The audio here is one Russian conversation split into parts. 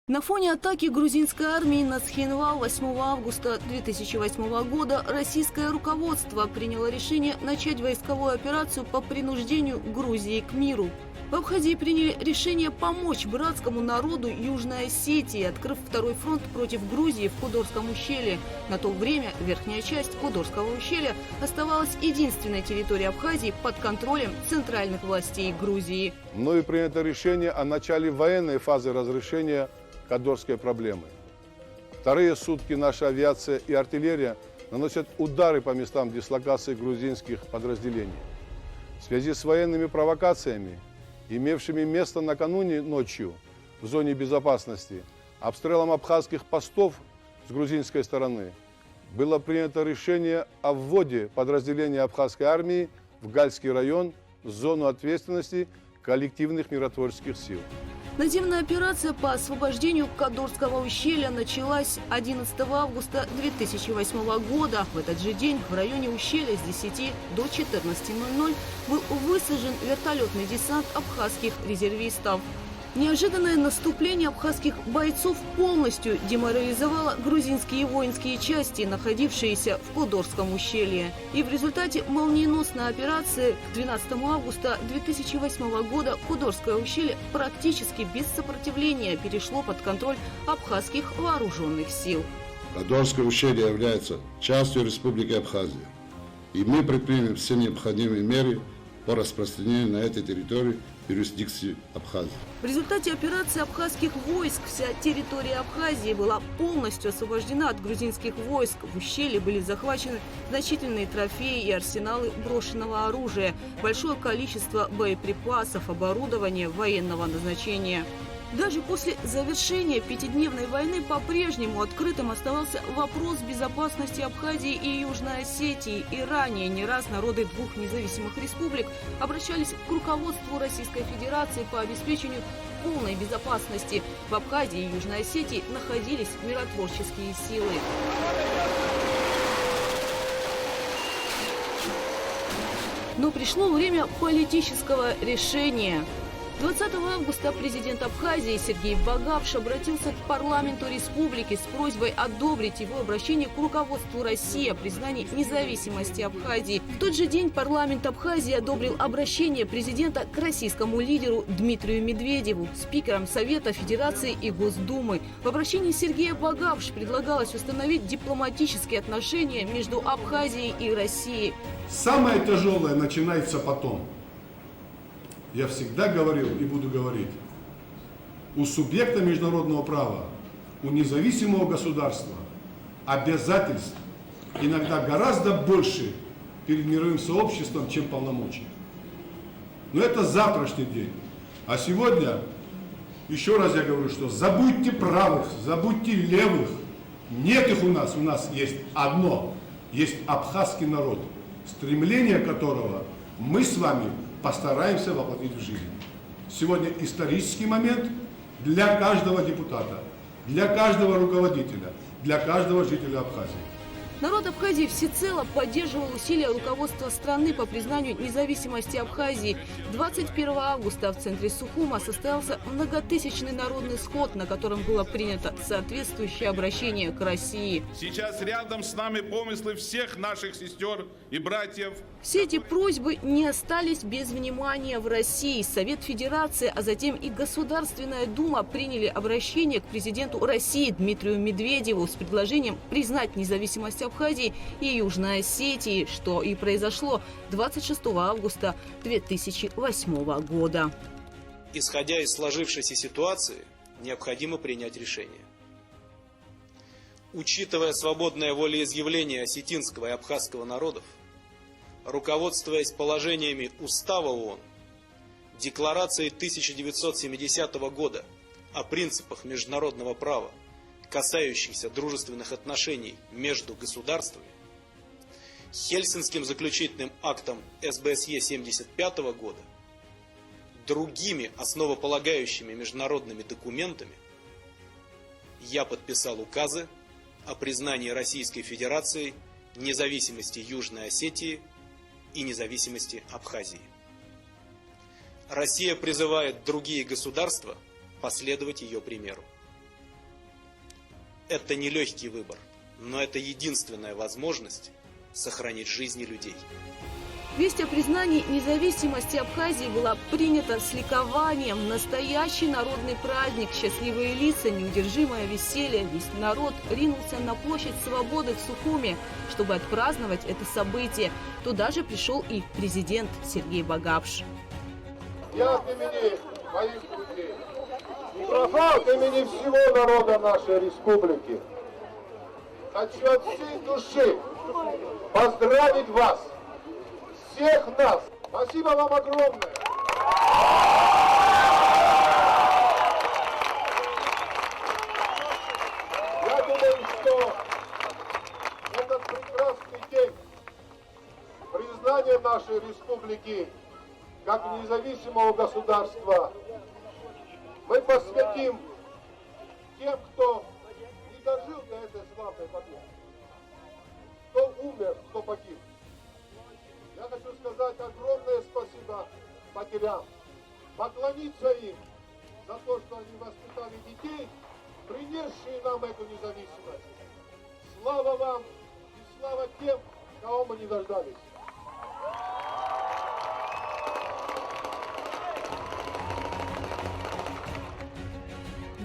На фоне атаки грузинской армии на Цхинвал 8 августа 2008 года российское руководство приняло решение начать войсковую операцию по принуждению Грузии к миру. В Абхазии приняли решение помочь братскому народу Южной Осетии, открыв второй фронт против Грузии в Кудорском ущелье. На то время верхняя часть Кудорского ущелья оставалась единственной территорией Абхазии под контролем центральных властей Грузии. Мною принято решение о начале военной фазы разрешения кадорской проблемы. Вторые сутки наша авиация и артиллерия наносят удары по местам дислокации грузинских подразделений. В связи с военными провокациями, имевшими место накануне ночью в зоне безопасности, обстрелом абхазских постов с грузинской стороны, было принято решение о вводе подразделения абхазской армии в Гальский район в зону ответственности коллективных миротворческих сил. Наземная операция по освобождению Кадорского ущелья началась 11 августа 2008 года. В этот же день в районе ущелья с 10 до 14:00 был высажен вертолетный десант абхазских резервистов. Неожиданное наступление абхазских бойцов полностью деморализовало грузинские воинские части, находившиеся в Кудорском ущелье. И в результате молниеносной операции к 12 августа 2008 года Кудорское ущелье практически без сопротивления перешло под контроль абхазских вооруженных сил. Кудорское ущелье является частью Республики Абхазия, и мы предпримем все необходимые меры по распространению на этой территории юрисдикции Абхазии. В результате операции абхазских войск вся территория Абхазии была полностью освобождена от грузинских войск. В ущелье были захвачены значительные трофеи и арсеналы брошенного оружия, большое количество боеприпасов, оборудования военного назначения. Даже после завершения пятидневной войны по-прежнему открытым оставался вопрос безопасности Абхазии и Южной Осетии. И ранее не раз народы двух независимых республик обращались к руководству Российской Федерации по обеспечению полной безопасности. В Абхазии и Южной Осетии находились миротворческие силы. Но пришло время политического решения. 20 августа президент Абхазии Сергей Багапш обратился к парламенту республики с просьбой одобрить его обращение к руководству России о признании независимости Абхазии. В тот же день парламент Абхазии одобрил обращение президента к российскому лидеру Дмитрию Медведеву, спикерам Совета Федерации и Госдумы. В обращении Сергея Багапш предлагалось установить дипломатические отношения между Абхазией и Россией. Самое тяжелое начинается потом. Я всегда говорил и буду говорить, у субъекта международного права, у независимого государства обязательств иногда гораздо больше перед мировым сообществом, чем полномочий. Но это завтрашний день. А сегодня, еще раз я говорю, что забудьте правых, забудьте левых. Нет их у нас есть одно, есть абхазский народ, стремление которого мы с вами постараемся воплотить в жизнь. Сегодня исторический момент для каждого депутата, для каждого руководителя, для каждого жителя Абхазии. Народ Абхазии всецело поддерживал усилия руководства страны по признанию независимости Абхазии. 21 августа в центре Сухума состоялся многотысячный народный сход, на котором было принято соответствующее обращение к России. Сейчас рядом с нами помыслы всех наших сестер и братьев. Все эти просьбы не остались без внимания в России. Совет Федерации, а затем и Государственная Дума приняли обращение к президенту России Дмитрию Медведеву с предложением признать независимость Абхазии и Южной Осетии, что и произошло 26 августа 2008 года. Исходя из сложившейся ситуации, необходимо принять решение. Учитывая свободное волеизъявление осетинского и абхазского народов, руководствуясь положениями Устава ООН, Декларацией 1970 года о принципах международного права, касающихся дружественных отношений между государствами, Хельсинским заключительным актом СБСЕ 1975 года, другими основополагающими международными документами, я подписал указы о признании Российской Федерации независимости Южной Осетии и независимости Абхазии. Россия призывает другие государства последовать ее примеру. Это нелегкий выбор, но это единственная возможность сохранить жизни людей. Весть о признании независимости Абхазии была принята с ликованием. Настоящий народный праздник, счастливые лица, неудержимое веселье. Весь народ ринулся на площадь Свободы в Сухуме, чтобы отпраздновать это событие. Туда же пришел и президент Сергей Багапш. Я от имени моих людей, от имени всего народа нашей республики, хочу от всей души поздравить вас, всех нас. Спасибо вам огромное. Я думаю, что этот прекрасный день признания нашей республики как независимого государства мы посвятим тем, кто не дожил до этой славной победы, кто умер, кто погиб. Я хочу сказать огромное спасибо матерям, поклониться им за то, что они воспитали детей, принесшие нам эту независимость. Слава вам и слава тем, кого мы не дождались.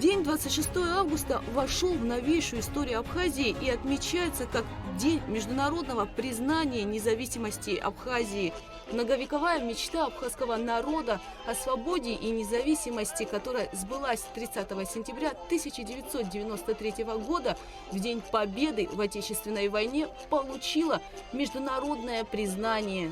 День 26 августа вошел в новейшую историю Абхазии и отмечается как День международного признания независимости Абхазии. Многовековая мечта абхазского народа о свободе и независимости, которая сбылась 30 сентября 1993 года, в День Победы в Отечественной войне, получила международное признание.